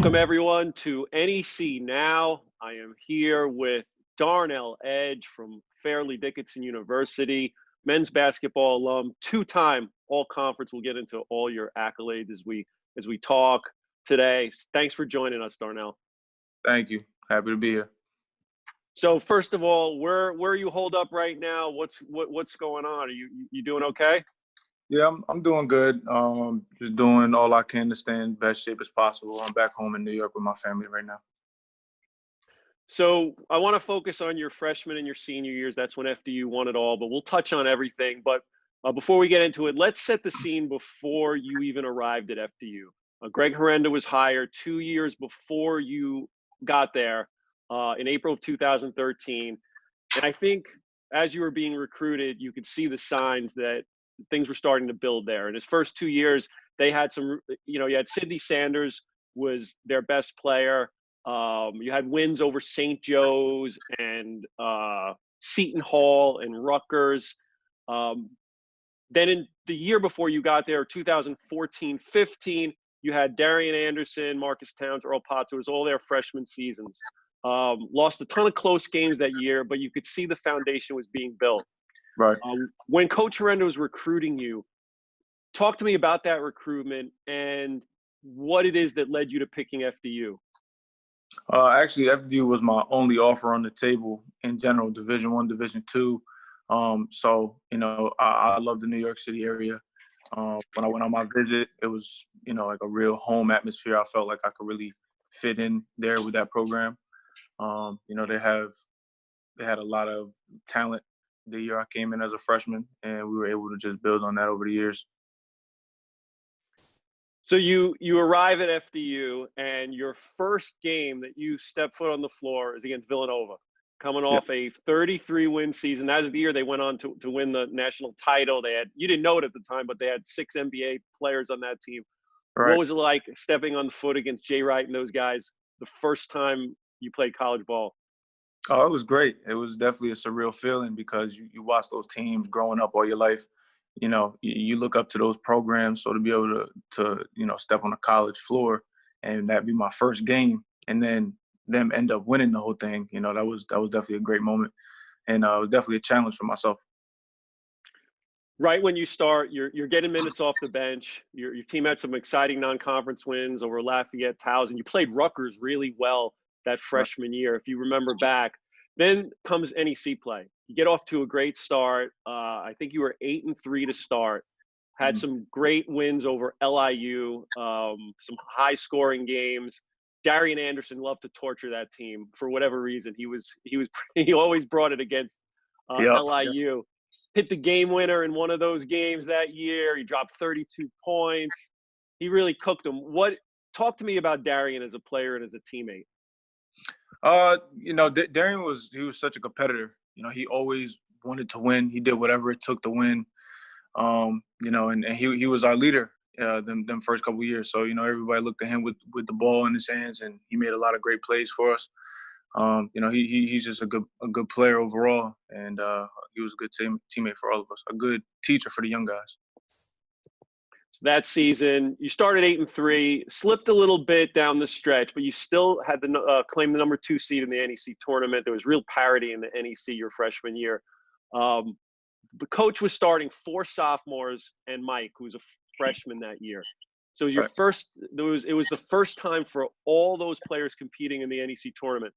Welcome everyone to NEC Now. I am here with Darnell Edge from Fairleigh Dickinson University, men's basketball alum, two-time all-conference. We'll get into all your accolades as we talk today. Thanks for joining us, Darnell. Thank you. Happy to be here. So first of all, where you hold up right now? What's going on? Are you doing okay? Yeah, I'm doing good. Just doing all I can to stay in best shape as possible. I'm back home in New York with my family right now. So I want to focus on your freshman and your senior years. That's when FDU won it all, but we'll touch on everything. But before we get into it, let's set the scene before you even arrived at FDU. Greg Herenda was hired 2 years before you got there in April of 2013. And I think as you were being recruited, you could see the signs that things were starting to build there. In his first 2 years, they had some, you had Sidney Sanders was their best player. You had wins over St. Joe's and Seton Hall and Rutgers. Then in the year before you got there, 2014-15, you had Darian Anderson, Marcus Towns, Earl Potts. It was all their freshman seasons. Lost a ton of close games that year, but you could see the foundation was being built. Right. When Coach Herenda was recruiting you, talk to me about that recruitment and what it is that led you to picking FDU. Actually, FDU was my only offer on the table in general, Division I, Division II. So, I love the New York City area. When I went on my visit, it was, like a real home atmosphere. I felt like I could really fit in there with that program. They had a lot of talent the year I came in as a freshman, and we were able to just build on that over the years. So you arrive at FDU, and your first game that you step foot on the floor is against Villanova, coming off a 33-win season. That is the year they went on to win the national title. You didn't know it at the time, but they had 6 NBA players on that team. Right. What was it like stepping on the foot against Jay Wright and those guys the first time you played college ball? Oh, it was great. It was definitely a surreal feeling because you watch those teams growing up all your life. You look up to those programs. So to be able to step on a college floor and that be my first game and then them end up winning the whole thing, that was definitely a great moment. And it was definitely a challenge for myself. Right when you start, you're getting minutes off the bench. Your team had some exciting non-conference wins over Lafayette, Towson. You played Rutgers really well that freshman year, if you remember back. Then comes NEC play. You get off to a great start. I think you were 8-3 to start. Had some great wins over LIU, some high-scoring games. Darian Anderson loved to torture that team for whatever reason. He always brought it against LIU. Hit the game winner in one of those games that year. He dropped 32 points. He really cooked them. Talk to me about Darian as a player and as a teammate. Darian was such a competitor. He always wanted to win. He did whatever it took to win. And he was our leader them first couple of years. So, everybody looked at him with the ball in his hands, and he made a lot of great plays for us. He's just a good player overall, and he was a good teammate for all of us, a good teacher for the young guys. So that season, you started 8-3, slipped a little bit down the stretch, but you still had claim the number 2 seed in the NEC tournament. There was real parity in the NEC your freshman year. The coach was starting 4 sophomores and Mike, who was a freshman that year. So it was the first time for all those players competing in the NEC tournament.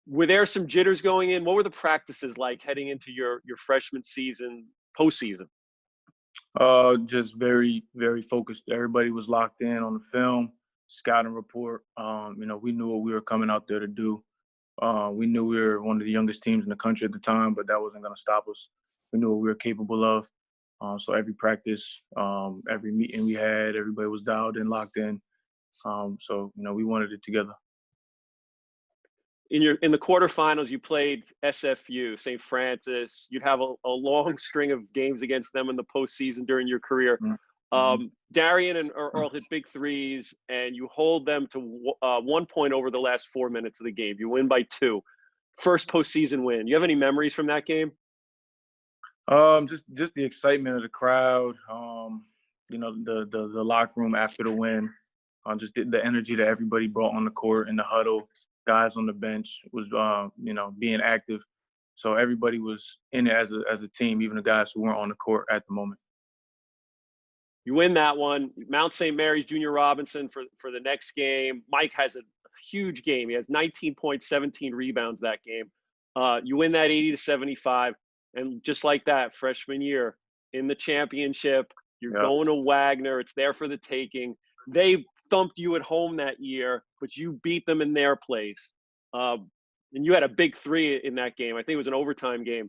Were there some jitters going in? What were the practices like heading into your freshman season, postseason? Just very, very focused. Everybody was locked in on the film, scouting report. We knew what we were coming out there to do. We knew we were one of the youngest teams in the country at the time, but that wasn't going to stop us. We knew what we were capable of. So every practice, every meeting we had, everybody was dialed in, locked in. We wanted it together. In the quarterfinals, you played SFU, St. Francis. You'd have a long string of games against them in the postseason during your career. Darian and Earl hit big threes, and you hold them to 1 point over the last 4 minutes of the game. You win by 2. First postseason win. You have any memories from that game? Just the excitement of the crowd. The locker room after the win. Just the energy that everybody brought on the court in the huddle, guys on the bench was, being active. So everybody was in it as a team, even the guys who weren't on the court at the moment. You win that one. Mount St. Mary's Junior Robinson for the next game. Mike has a huge game. He has 19 points, 17 rebounds that game. You win that 80-75. And just like that, freshman year in the championship, you're going to Wagner. It's there for the taking. They thumped you at home that year, but you beat them in their place. And you had a big three in that game. I think it was an overtime game.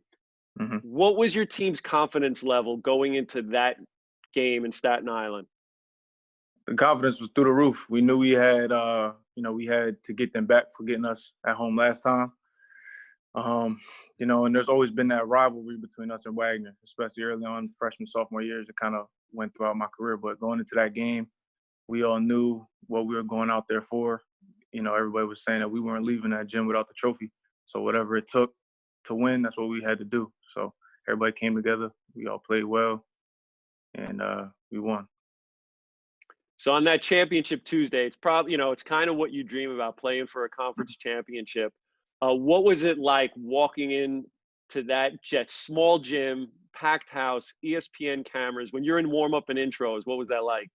Mm-hmm. What was your team's confidence level going into that game in Staten Island? The confidence was through the roof. We knew we had to get them back for getting us at home last time. And there's always been that rivalry between us and Wagner, especially early on, freshman, sophomore years. It kind of went throughout my career. But going into that game, we all knew what we were going out there for. Everybody was saying that we weren't leaving that gym without the trophy. So whatever it took to win, that's what we had to do. So everybody came together. We all played well, and we won. So on that championship Tuesday, it's probably, it's kind of what you dream about, playing for a conference championship. What was it like walking into that small gym, packed house, ESPN cameras, when you're in warm-up and intros? What was that like?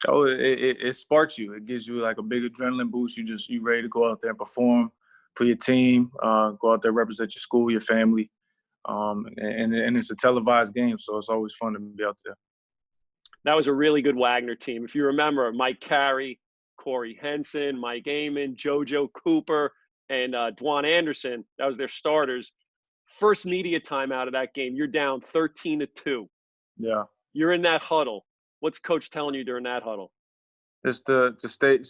Oh, it sparks you. It gives you like a big adrenaline boost. You ready to go out there and perform for your team, go out there, represent your school, your family. And it's a televised game, so it's always fun to be out there. That was a really good Wagner team. If you remember, Mike Carey, Corey Henson, Mike Amon, JoJo Cooper, and Dwan Anderson, that was their starters. First media time out of that game, you're down 13-2. Yeah. You're in that huddle. What's coach telling you during that huddle? Just to stay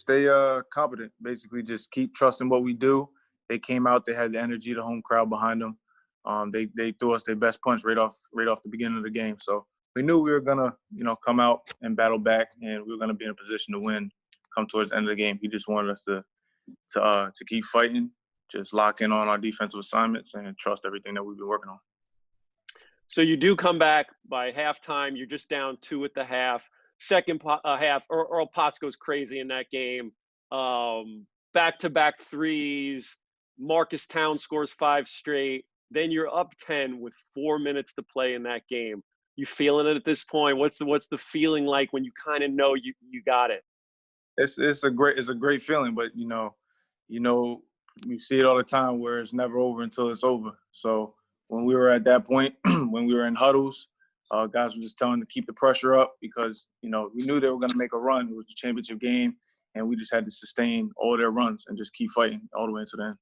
competent, basically just keep trusting what we do. They came out, they had the energy, the home crowd behind them. They threw us their best punch right off the beginning of the game. So we knew we were gonna, come out and battle back, and we were gonna be in a position to win come towards the end of the game. He just wanted us to keep fighting, just lock in on our defensive assignments and trust everything that we've been working on. So you do come back by halftime. You're just down 2 at the half. Second half, Earl Potts goes crazy in that game. Back-to-back threes. Marcus Towns scores 5 straight. Then you're up 10 with 4 minutes to play in that game. You feeling it at this point? What's the feeling like when you kind of know you got it? It's a great feeling, but you see it all the time where it's never over until it's over. So when we were at that point, when we were in huddles, guys were just telling to keep the pressure up because we knew they were going to make a run. It was the championship game, and we just had to sustain all their runs and just keep fighting all the way to the end.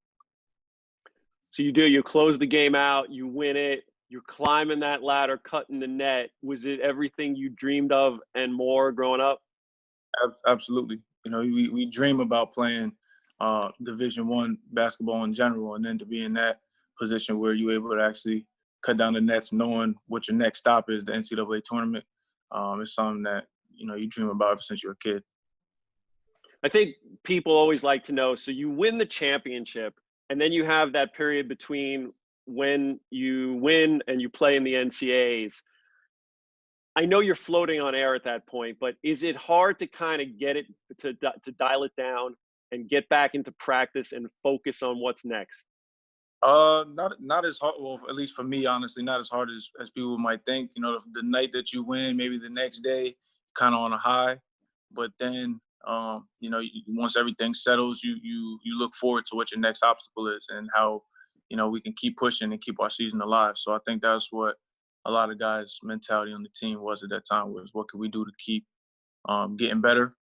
So you close the game out, you win it. You're climbing that ladder, cutting the net. Was it everything you dreamed of and more growing up? Absolutely. We dream about playing Division I basketball in general, and then to be in that position where you're able to actually cut down the nets, knowing what your next stop is, the NCAA tournament, is something that you dream about ever since you're a kid. I think people always like to know. So you win the championship, and then you have that period between when you win and you play in the NCAAs. I know you're floating on air at that point, but is it hard to kind of get it to dial it down and get back into practice and focus on what's next? Not as hard. Well, at least for me, honestly, not as hard as people might think. The night that you win, maybe the next day, kind of on a high, but then once everything settles, you look forward to what your next obstacle is and how we can keep pushing and keep our season alive. So I think that's what a lot of guys' mentality on the team was at that time, was what can we do to keep getting better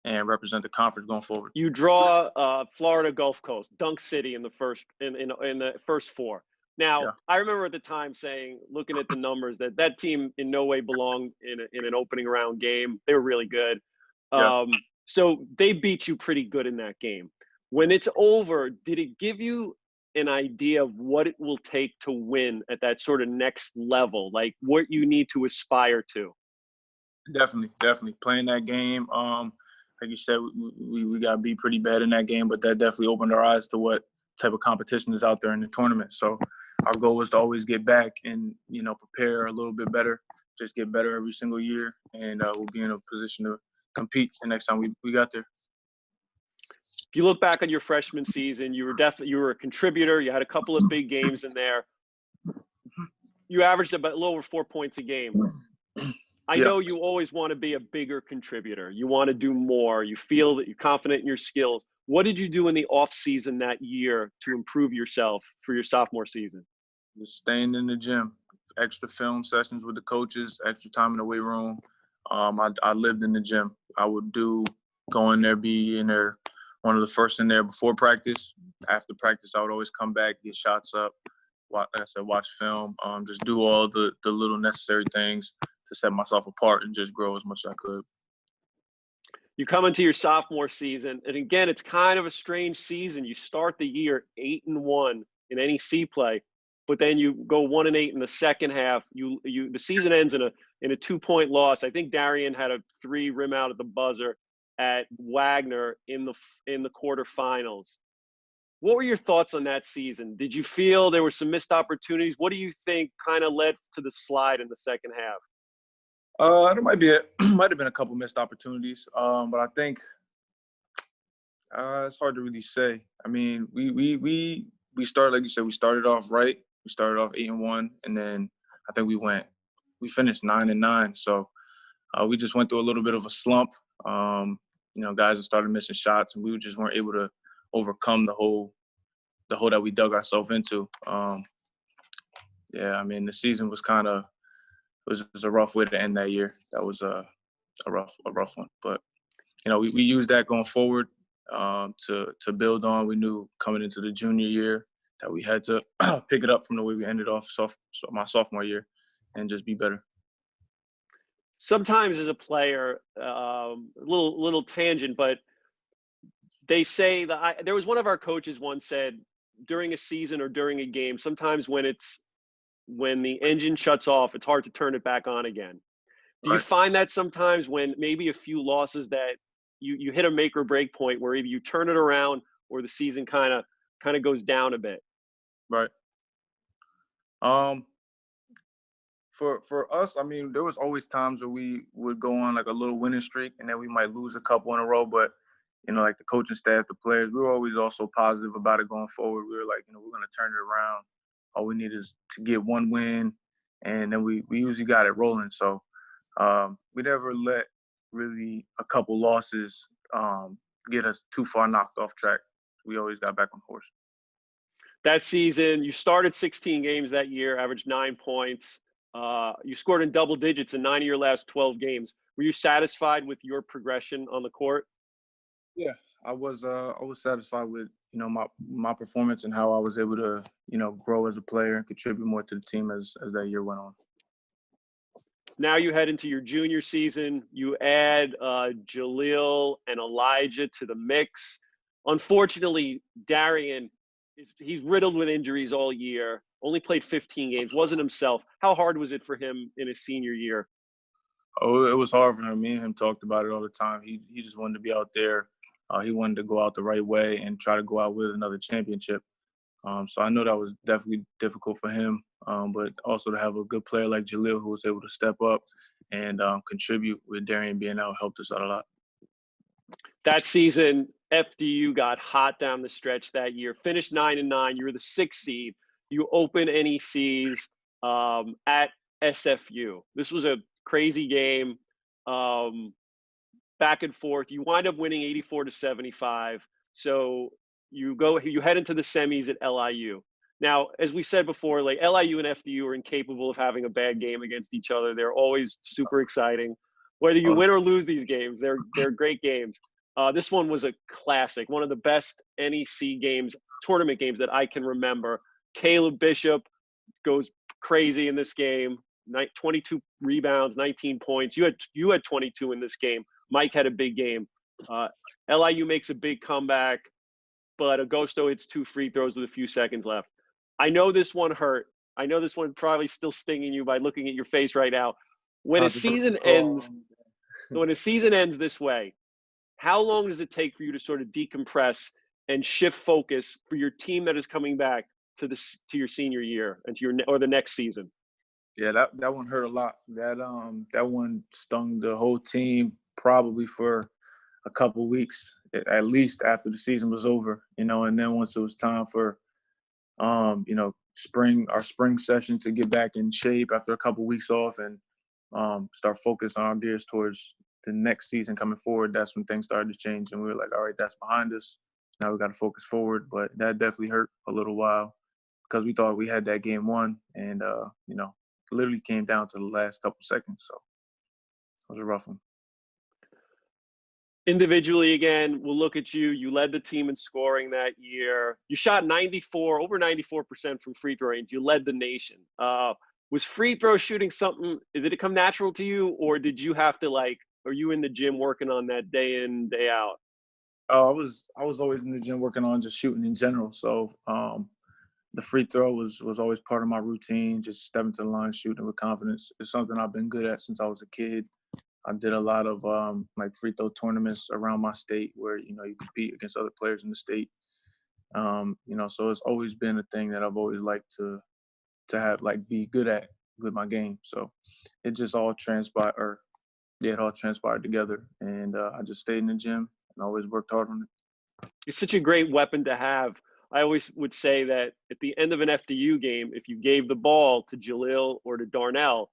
and represent the conference going forward. You draw Florida Gulf Coast, Dunk City in the first 4. Now, yeah. I remember at the time saying, looking at the numbers, that team in no way belonged in an opening round game. They were really good. Yeah. So they beat you pretty good in that game. When it's over, did it give you an idea of what it will take to win at that sort of next level, like what you need to aspire to? Definitely playing that game. Like you said, we got beat pretty bad in that game, but that definitely opened our eyes to what type of competition is out there in the tournament. So our goal was to always get back and prepare a little bit better, just get better every single year, and we'll be in a position to compete the next time we got there. If you look back on your freshman season, you were a contributor. You had a couple of big games in there. You averaged about a little over 4 points a game. I know you always want to be a bigger contributor. You want to do more. You feel that you're confident in your skills. What did you do in the off season that year to improve yourself for your sophomore season? Just staying in the gym, extra film sessions with the coaches, extra time in the weight room. I lived in the gym. I would go in there, be in there, one of the first in there before practice. After practice, I would always come back, get shots up. Like I said, watch film, just do all the little necessary things to set myself apart and just grow as much as I could. You come into your sophomore season, and again, it's kind of a strange season. You start the year 8-1 in NEC play, but then you go 1-8 in the second half. The season ends in a 2-point loss. I think Darian had a 3 rim out at the buzzer at Wagner in the quarterfinals. What were your thoughts on that season? Did you feel there were some missed opportunities? What do you think kind of led to the slide in the second half? There might have been a couple missed opportunities, but I think it's hard to really say. I mean, we started, like you said, we started off right. We started off 8-1, and then I think we finished 9-9. So we just went through a little bit of a slump. Guys started missing shots, and we just weren't able to overcome the hole that we dug ourselves into. I mean, the season was it was a rough way to end that year. That was a rough one. But, we used that going forward to build on. We knew coming into the junior year that we had to pick it up from the way we ended off my sophomore year and just be better. Sometimes as a player, little tangent, but they say that there was one of our coaches once said during a season or during a game, sometimes when the engine shuts off, it's hard to turn it back on again. Do you find that sometimes when maybe a few losses that you hit a make or break point where either you turn it around or the season kind of goes down a bit? Right. For us, I mean, there was always times where we would go on like a little winning streak and then we might lose a couple in a row, but like the coaching staff, the players, we were always also positive about it going forward. We were like, we're going to turn it around. All we need is to get one win, and then we usually got it rolling. So we never let really a couple losses get us too far knocked off track. We always got back on course. That season, you started 16 games that year, averaged 9 points. You scored in double digits in 9 of your last 12 games. Were you satisfied with your progression on the court? Yeah, I was satisfied with my performance and how I was able to grow as a player and contribute more to the team as that year went on. Now you head into your junior season. You add Jaleel and Elijah to the mix. Unfortunately, Darian he's riddled with injuries all year. Only played 15 games. Wasn't himself. How hard was it for him in his senior year? Oh, it was hard for him. Me and him talked about it all the time. He just wanted to be out there. He wanted to go out the right way and try to go out with another championship. So I know that was definitely difficult for him, but also to have a good player like Jaleel who was able to step up and contribute with Darian being out helped us out a lot. That season, FDU got hot down the stretch that year. Finished 9-9. You were the 6th seed. You opened NECs at SFU. This was a crazy game. Back and forth. You wind up winning 84-75. So you head into the semis at LIU. Now, as we said before, like LIU and FDU are incapable of having a bad game against each other. They're always super exciting. Whether you win or lose these games, they're great games. This one was a classic, one of the best NEC games, tournament games that I can remember. Caleb Bishop goes crazy in this game. 22 rebounds, 19 points. You had 22 in this game. Mike had a big game. LIU makes a big comeback, but Agosto hits 2 free throws with a few seconds left. I know this one hurt. I know this one probably still stinging you by looking at your face right now. When a season ends this way, how long does it take for you to sort of decompress and shift focus for your team that is coming back to your senior year and or the next season? Yeah, that one hurt a lot. That one stung the whole team. probably for a couple weeks, at least after the season was over, and then once it was time for, our spring session to get back in shape after a couple weeks off and start focus on our gears towards the next season coming forward, that's when things started to change. And we were like, all right, that's behind us. Now we got to focus forward. But that definitely hurt a little while because we thought we had that game won. And, literally came down to the last couple seconds. So it was a rough one. Individually, again, we'll look at you. You led the team in scoring that year. You shot over 94% from free throw range. You led the nation. Was free throw shooting something, did it come natural to you, or did you have to, are you in the gym working on that day in, day out? I was always in the gym working on just shooting in general. So the free throw was always part of my routine, just stepping to the line, shooting with confidence. It's something I've been good at since I was a kid. I did a lot of free throw tournaments around my state where, you compete against other players in the state. So it's always been a thing that I've always liked to have, be good at with my game. So it just all transpired together. And I just stayed in the gym and always worked hard on it. It's such a great weapon to have. I always would say that at the end of an FDU game, if you gave the ball to Jalil or to Darnell,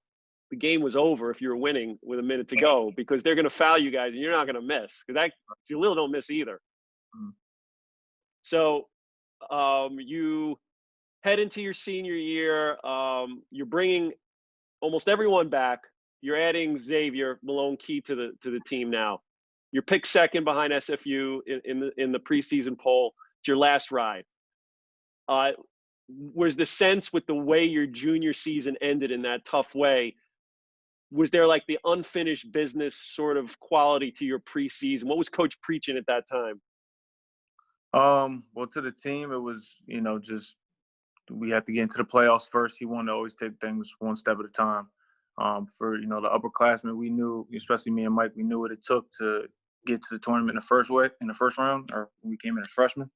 the game was over if you were winning with a minute to go, because they're going to foul you guys and you're not going to miss, because Jalil don't miss either. Mm-hmm. So you head into your senior year. You're bringing almost everyone back. You're adding Xavier Malone-Key to the team now. You're picked second behind SFU in the preseason poll. It's your last ride. Was the sense with the way your junior season ended in that tough way, was there the unfinished business sort of quality to your preseason? What was Coach preaching at that time? Well, to the team, it was, just we had to get into the playoffs first. He wanted to always take things one step at a time. For, the upperclassmen, we knew, especially me and Mike, we knew what it took to get to the tournament in the first round, or when we came in as freshmen.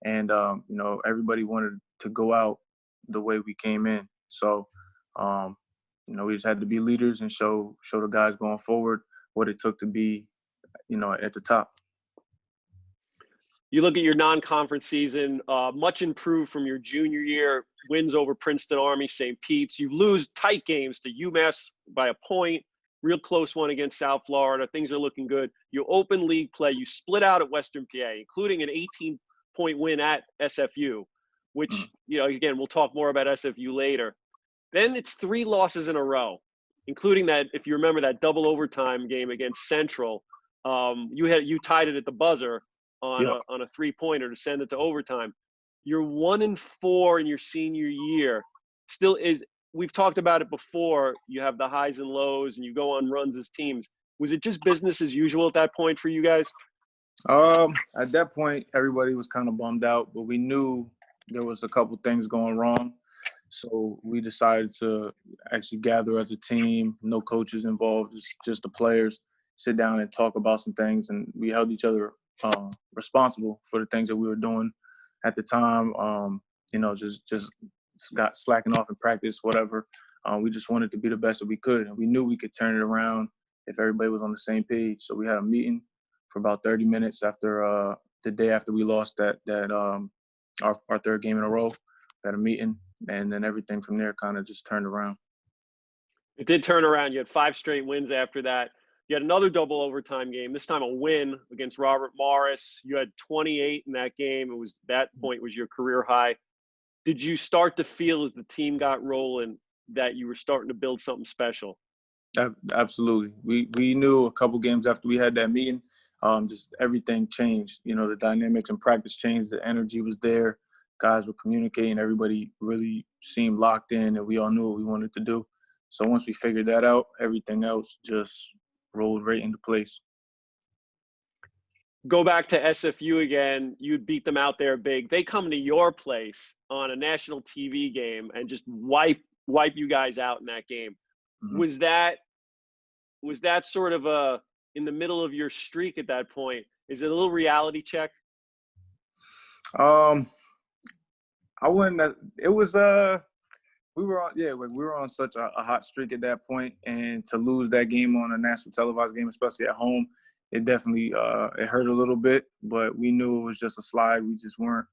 And, everybody wanted to go out the way we came in. So, we just had to be leaders and show the guys going forward what it took to be, at the top. You look at your non-conference season, much improved from your junior year, wins over Princeton Army, St. Pete's. You lose tight games to UMass by a point, real close one against South Florida. Things are looking good. You open league play. You split out at Western PA, including an 18-point win at SFU, which, again, we'll talk more about SFU later. Then it's 3 losses in a row, including that, if you remember that double overtime game against Central, you tied it at the buzzer on a 3-pointer to send it to overtime. You're 1-4 in your senior year. We've talked about it before. You have the highs and lows and you go on runs as teams. Was it just business as usual at that point for you guys? At that point, everybody was kind of bummed out, but we knew there was a couple things going wrong. So we decided to actually gather as a team, no coaches involved, just the players, sit down and talk about some things. And we held each other responsible for the things that we were doing at the time. Just got slacking off in practice, whatever. We just wanted to be the best that we could. And we knew we could turn it around if everybody was on the same page. So we had a meeting for about 30 minutes after the day after we lost our third game in a row. We had a meeting, and then everything from there kind of just turned around. It did turn around. You had 5 straight wins after that. You had another double overtime game, this time a win against Robert Morris. You had 28 in that game. That point was your career high. Did you start to feel as the team got rolling that you were starting to build something special? Absolutely. We knew a couple games after we had that meeting, just everything changed. The dynamics in practice changed. The energy was there. Guys were communicating. Everybody really seemed locked in, and we all knew what we wanted to do. So once we figured that out, everything else just rolled right into place. Go back to SFU again. You beat them out there big. They come to your place on a national TV game and just wipe you guys out in that game. Mm-hmm. Was that sort of in the middle of your streak at that point? Is it a little reality check? I wouldn't. It was we were on such a hot streak at that point, and to lose that game on a national televised game, especially at home, it definitely it hurt a little bit. But we knew it was just a slide. We just weren't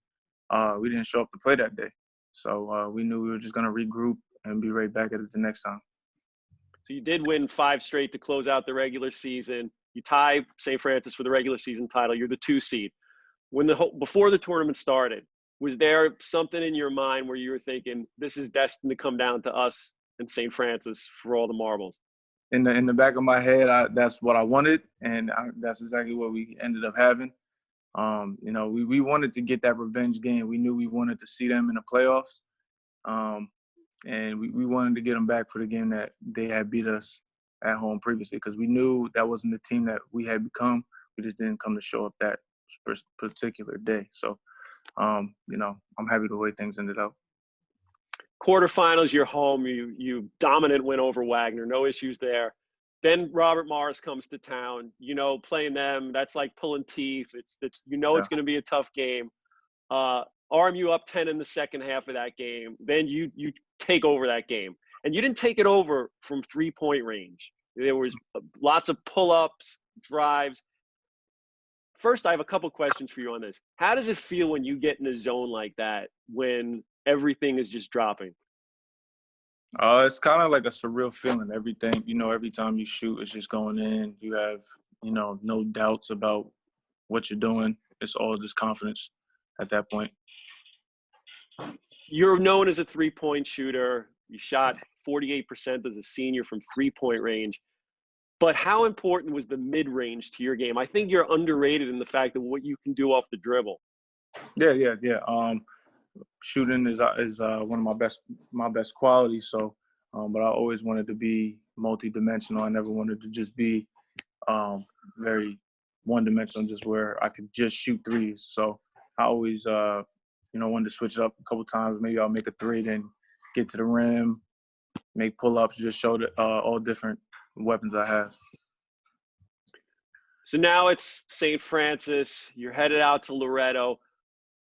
we didn't show up to play that day, so we knew we were just gonna regroup and be right back at it the next time. So you did win 5 straight to close out the regular season. You tie St. Francis for the regular season title. You're the 2 seed. Before the tournament started, was there something in your mind where you were thinking this is destined to come down to us and St. Francis for all the marbles? In the back of my head, that's what I wanted, and that's exactly what we ended up having. You know, we wanted to get that revenge game. We knew we wanted to see them in the playoffs, and we wanted to get them back for the game that they had beat us at home previously, because we knew that wasn't the team that we had become. We just didn't come to show up that particular day. So, you know, I'm happy the way things ended up. Quarterfinals, you're home. You dominant win over Wagner. No issues there. Then Robert Morris comes to town. You know, playing them, that's like pulling teeth. It's It's going to be a tough game. RMU up 10 in the second half of that game. Then you take over that game, and you didn't take it over from 3-point range. There was lots of pull-ups, drives. First, I have a couple questions for you on this. How does it feel when you get in a zone like that, when everything is just dropping? It's kind of like a surreal feeling. Everything, you know, every time you shoot, it's just going in. You have, you know, no doubts about what you're doing. It's all just confidence at that point. You're known as a 3-point shooter. You shot 48% as a senior from 3-point range. But how important was the mid-range to your game? I think you're underrated in the fact of what you can do off the dribble. Yeah. Shooting is one of my best qualities. So, but I always wanted to be multi-dimensional. I never wanted to just be very one-dimensional, just where I could just shoot threes. So I always, you know, wanted to switch it up a couple times. Maybe I'll make a 3, then get to the rim, make pull-ups, just show all different weapons I have. So now it's St. Francis. You're headed out to Loretto.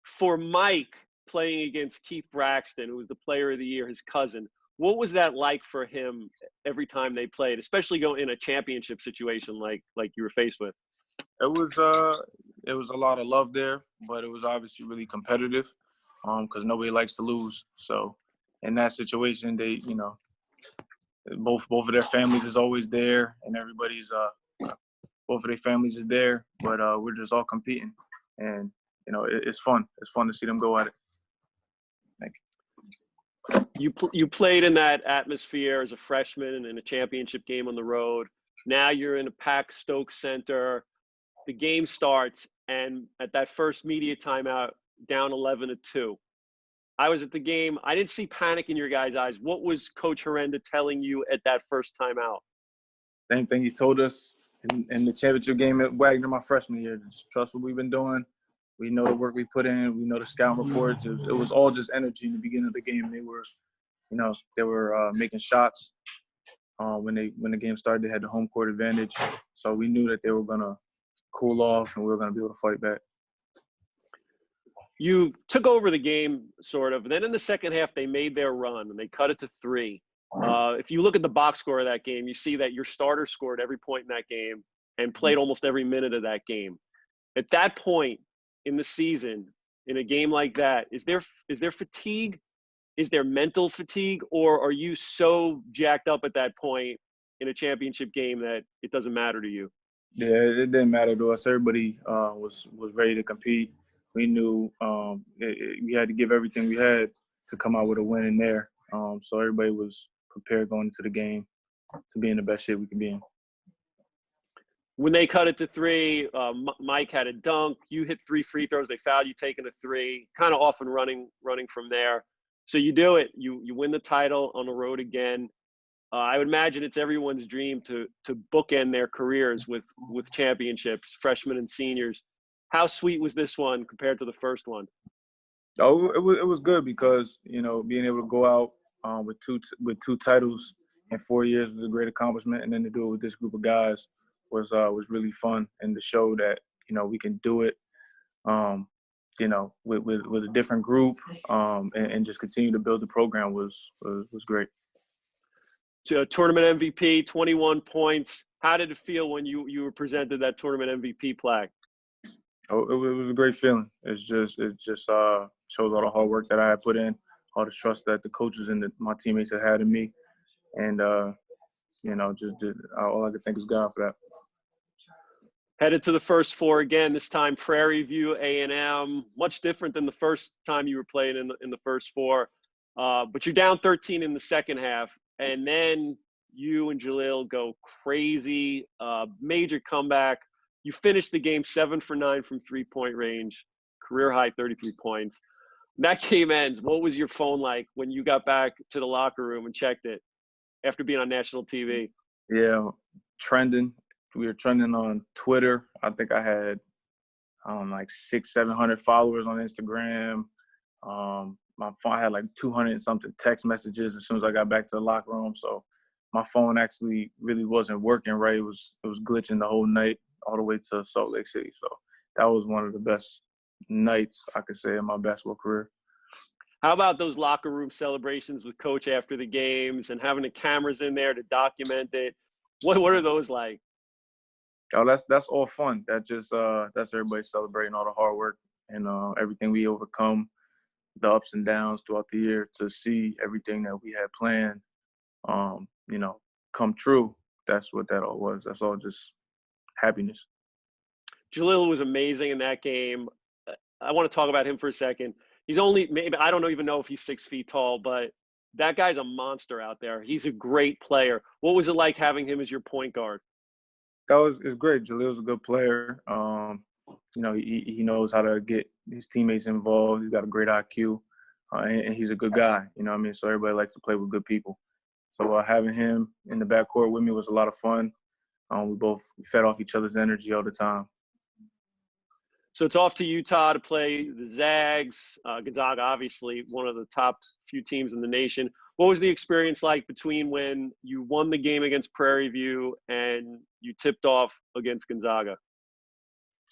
For Mike, playing against Keith Braxton, who was the player of the year, his cousin, what was that like for him every time they played, especially going in a championship situation like you were faced with? It was a lot of love there, but it was obviously really competitive, because nobody likes to lose. So in that situation, they, you know, both of their families is always there, and everybody's both of their families is there, but we're just all competing, and you know, it's fun. It's fun to see them go at it. Thank you. You played in that atmosphere as a freshman in a championship game on the road. Now you're in a packed Stokes Center. The game starts, and at that first media timeout, down 11-2. I was at the game. I didn't see panic in your guys' eyes. What was Coach Herenda telling you at that first timeout? Same thing he told us in the championship game at Wagner my freshman year. Just trust what we've been doing. We know the work we put in. We know the scouting reports. It was all just energy in the beginning of the game. They were making shots. When the game started, they had the home court advantage. So we knew that they were gonna cool off, and we were gonna be able to fight back. You took over the game, sort of. Then in the second half, they made their run, and they cut it to 3. If you look at the box score of that game, you see that your starter scored every point in that game and played almost every minute of that game. At that point in the season, in a game like that, is there fatigue? Is there mental fatigue? Or are you so jacked up at that point in a championship game that it doesn't matter to you? Yeah, it didn't matter to us. Everybody was ready to compete. We knew we had to give everything we had to come out with a win in there. So everybody was prepared going into the game to be in the best shape we could be in. When they cut it to 3, Mike had a dunk. You hit 3 free throws. They fouled you taking a 3. Kind of off and running from there. So you do it. You win the title on the road again. I would imagine it's everyone's dream to bookend their careers with championships, freshmen and seniors. How sweet was this one compared to the first one? Oh, it was good because, you know, being able to go out with two titles in 4 years was a great accomplishment, and then to do it with this group of guys was really fun, and to show that, you know, we can do it. with a different group, and just continue to build the program was great. To tournament MVP, 21 points. How did it feel when you were presented that tournament MVP plaque? Oh, it was a great feeling. It just shows all the hard work that I had put in, all the trust that the coaches and my teammates had in me, and all I could think was God for that. Headed to the first four again. This time, Prairie View, A&M. Much different than the first time you were playing in the first four, but you're down 13 in the second half, and then you and Jalil go crazy. Major comeback. You finished the game 7 for 9 from 3-point range, career high 33 points. That game ends. What was your phone like when you got back to the locker room and checked it after being on national TV? Yeah, trending. We were trending on Twitter. I think I had like 600-700 followers on Instagram. My phone, I had like 200 and something text messages as soon as I got back to the locker room. So my phone actually really wasn't working right. It was glitching the whole night all the way to Salt Lake City. So that was one of the best nights I could say in my basketball career. How about those locker room celebrations with Coach after the games and having the cameras in there to document it? What are those like? Oh, that's all fun. That's everybody celebrating all the hard work and everything we overcome, the ups and downs throughout the year, to see everything that we had planned, come true. That's what that all was. That's all just happiness. Jalil was amazing in that game. I want to talk about him for a second. He's maybe I don't even know if he's 6 feet tall, but that guy's a monster out there. He's a great player. What was it like having him as your point guard? It's great. Jalil's a good player. He knows how to get his teammates involved. He's got a great IQ, and he's a good guy. You know what I mean? So everybody likes to play with good people. So having him in the backcourt with me was a lot of fun. We both fed off each other's energy all the time. So it's off to Utah to play the Zags. Gonzaga, obviously, one of the top few teams in the nation. What was the experience like between when you won the game against Prairie View and you tipped off against Gonzaga?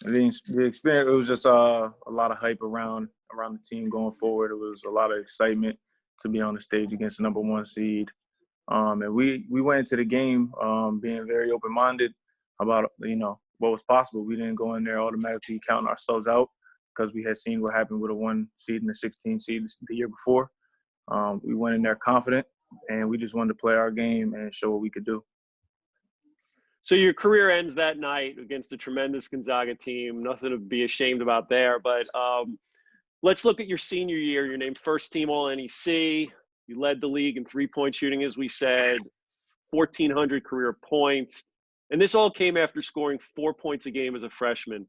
The experience, it was just a lot of hype around the team going forward. It was a lot of excitement to be on the stage against the number 1 seed. And we went into the game being very open-minded about, what was possible. We didn't go in there automatically counting ourselves out because we had seen what happened with a 1 seed and a 16 seed the year before. We went in there confident, and we just wanted to play our game and show what we could do. So your career ends that night against a tremendous Gonzaga team. Nothing to be ashamed about there. But let's look at your senior year. You're named first team All-NEC. You led the league in 3-point shooting, as we said, 1,400 career points. And this all came after scoring 4 points a game as a freshman.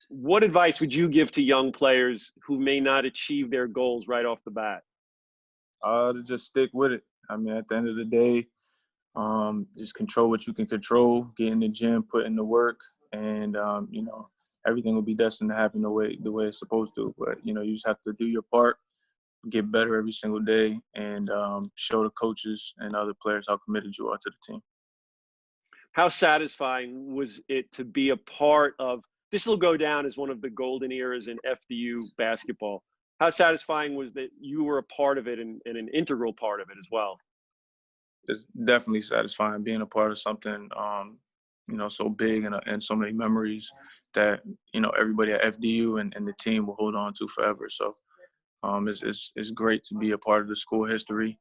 What advice would you give to young players who may not achieve their goals right off the bat? To just stick with it. I mean, at the end of the day, just control what you can control, get in the gym, put in the work, and, everything will be destined to happen the way it's supposed to. But, you just have to do your part, get better every single day, and show the coaches and other players how committed you are to the team. How satisfying was it to be a part of – this will go down as one of the golden eras in FDU basketball. How satisfying was that you were a part of it and an integral part of it as well? It's definitely satisfying being a part of something, so big and so many memories that, everybody at FDU and the team will hold on to forever. So it's great to be a part of the school history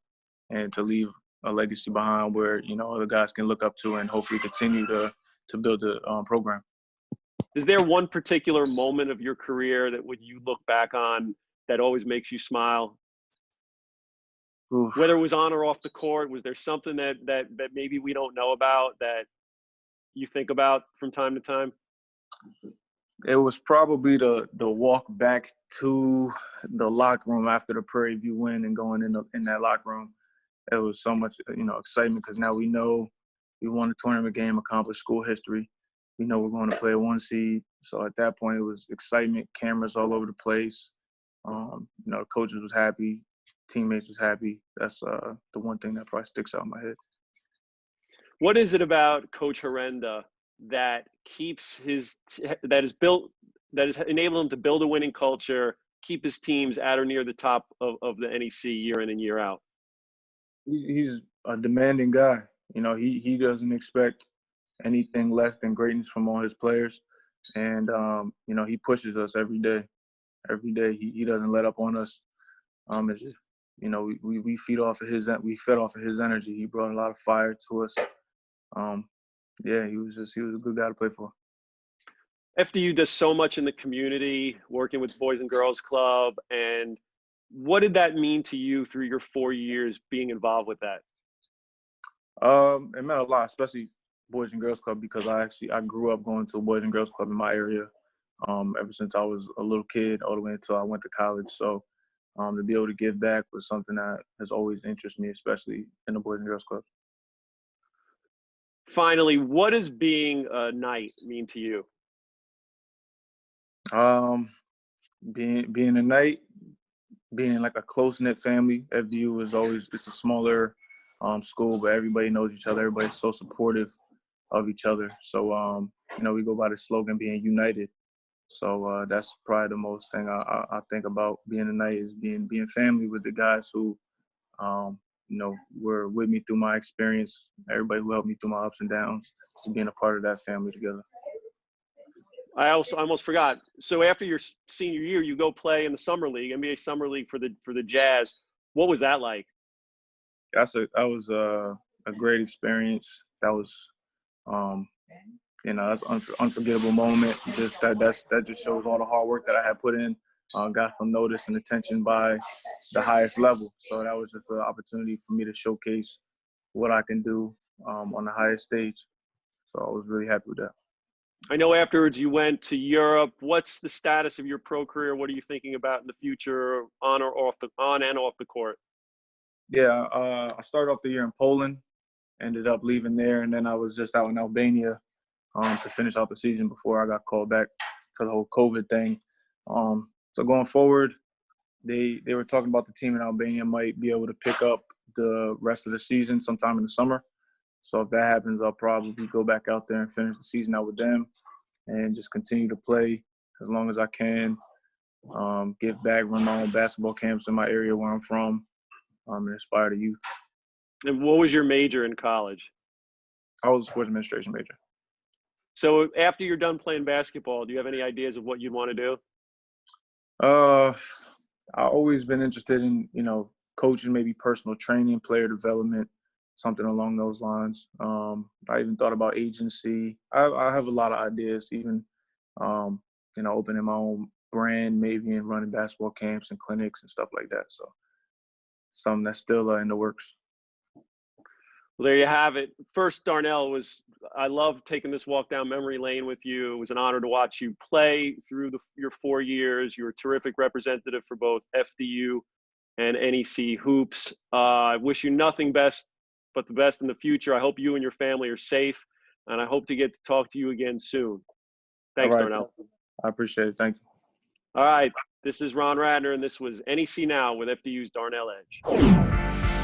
and to leave a legacy behind where, other guys can look up to and hopefully continue to build the program. Is there one particular moment of your career that when you look back on that always makes you smile? Oof. Whether it was on or off the court, was there something that maybe we don't know about that you think about from time to time? It was probably the walk back to the locker room after the Prairie View win and going in that locker room. It was so much, excitement because now we know we won a tournament game, accomplished school history. We know we're going to play a 1 seed. So at that point, it was excitement, cameras all over the place. The coaches was happy, teammates was happy. That's the one thing that probably sticks out in my head. What is it about Coach Herenda that that is built that has enabled him to build a winning culture, keep his teams at or near the top of the NEC year in and year out? He's a demanding guy. You know, he doesn't expect anything less than greatness from all his players, and you know, he pushes us every day. Every day, he doesn't let up on us. It's just, you know, we feed off of we fed off of his energy. He brought a lot of fire to us. Yeah, he was a good guy to play for. FDU does so much in the community, working with Boys and Girls Club. And what did that mean to you through your 4 years being involved with that? It meant a lot, especially Boys and Girls Club, because I grew up going to a Boys and Girls Club in my area ever since I was a little kid all the way until I went to college. So to be able to give back was something that has always interested me, especially in the Boys and Girls Club. Finally, what does being a Knight mean to you? Being a Knight, being like a close-knit family. FDU is always, it's a smaller school, but everybody knows each other. Everybody's so supportive of each other. So, you know, we go by the slogan being united. So that's probably the most thing I think about being a Knight, is being family with the guys who, you know, were with me through my experience. Everybody who helped me through my ups and downs, just being a part of that family together. I almost forgot. So after your senior year, you go play in the summer league, NBA summer league for the Jazz. What was that like? That was a great experience. That was, you know, that's an unforgettable moment. Just that just shows all the hard work that I had put in. Got some notice and attention by the highest level. So that was just an opportunity for me to showcase what I can do on the highest stage. So I was really happy with that. I know afterwards you went to Europe. What's the status of your pro career? What are you thinking about in the future, on and off the court? Yeah, I started off the year in Poland, ended up leaving there, and then I was just out in Albania to finish out the season before I got called back for the whole COVID thing. So going forward, they were talking about the team in Albania might be able to pick up the rest of the season sometime in the summer. So if that happens, I'll probably go back out there and finish the season out with them and just continue to play as long as I can, give back, run my own basketball camps in my area where I'm from, and inspire the youth. And what was your major in college? I was a sports administration major. So after you're done playing basketball, do you have any ideas of what you'd want to do? I've always been interested in, you know, coaching, maybe personal training, player development, something along those lines. I even thought about agency. I have a lot of ideas, even, you know, opening my own brand maybe and running basketball camps and clinics and stuff like that. So something that's still in the works. Well, there you have it. First, Darnell, I love taking this walk down memory lane with you. It was an honor to watch you play through your 4 years. You were a terrific representative for both FDU and NEC hoops. I wish you nothing but the best in the future. I hope you and your family are safe, and I hope to get to talk to you again soon. Thanks, All right. Darnell. I appreciate it. Thank you. All right. This is Ron Radner, and this was NEC Now with FDU's Darnell Edge.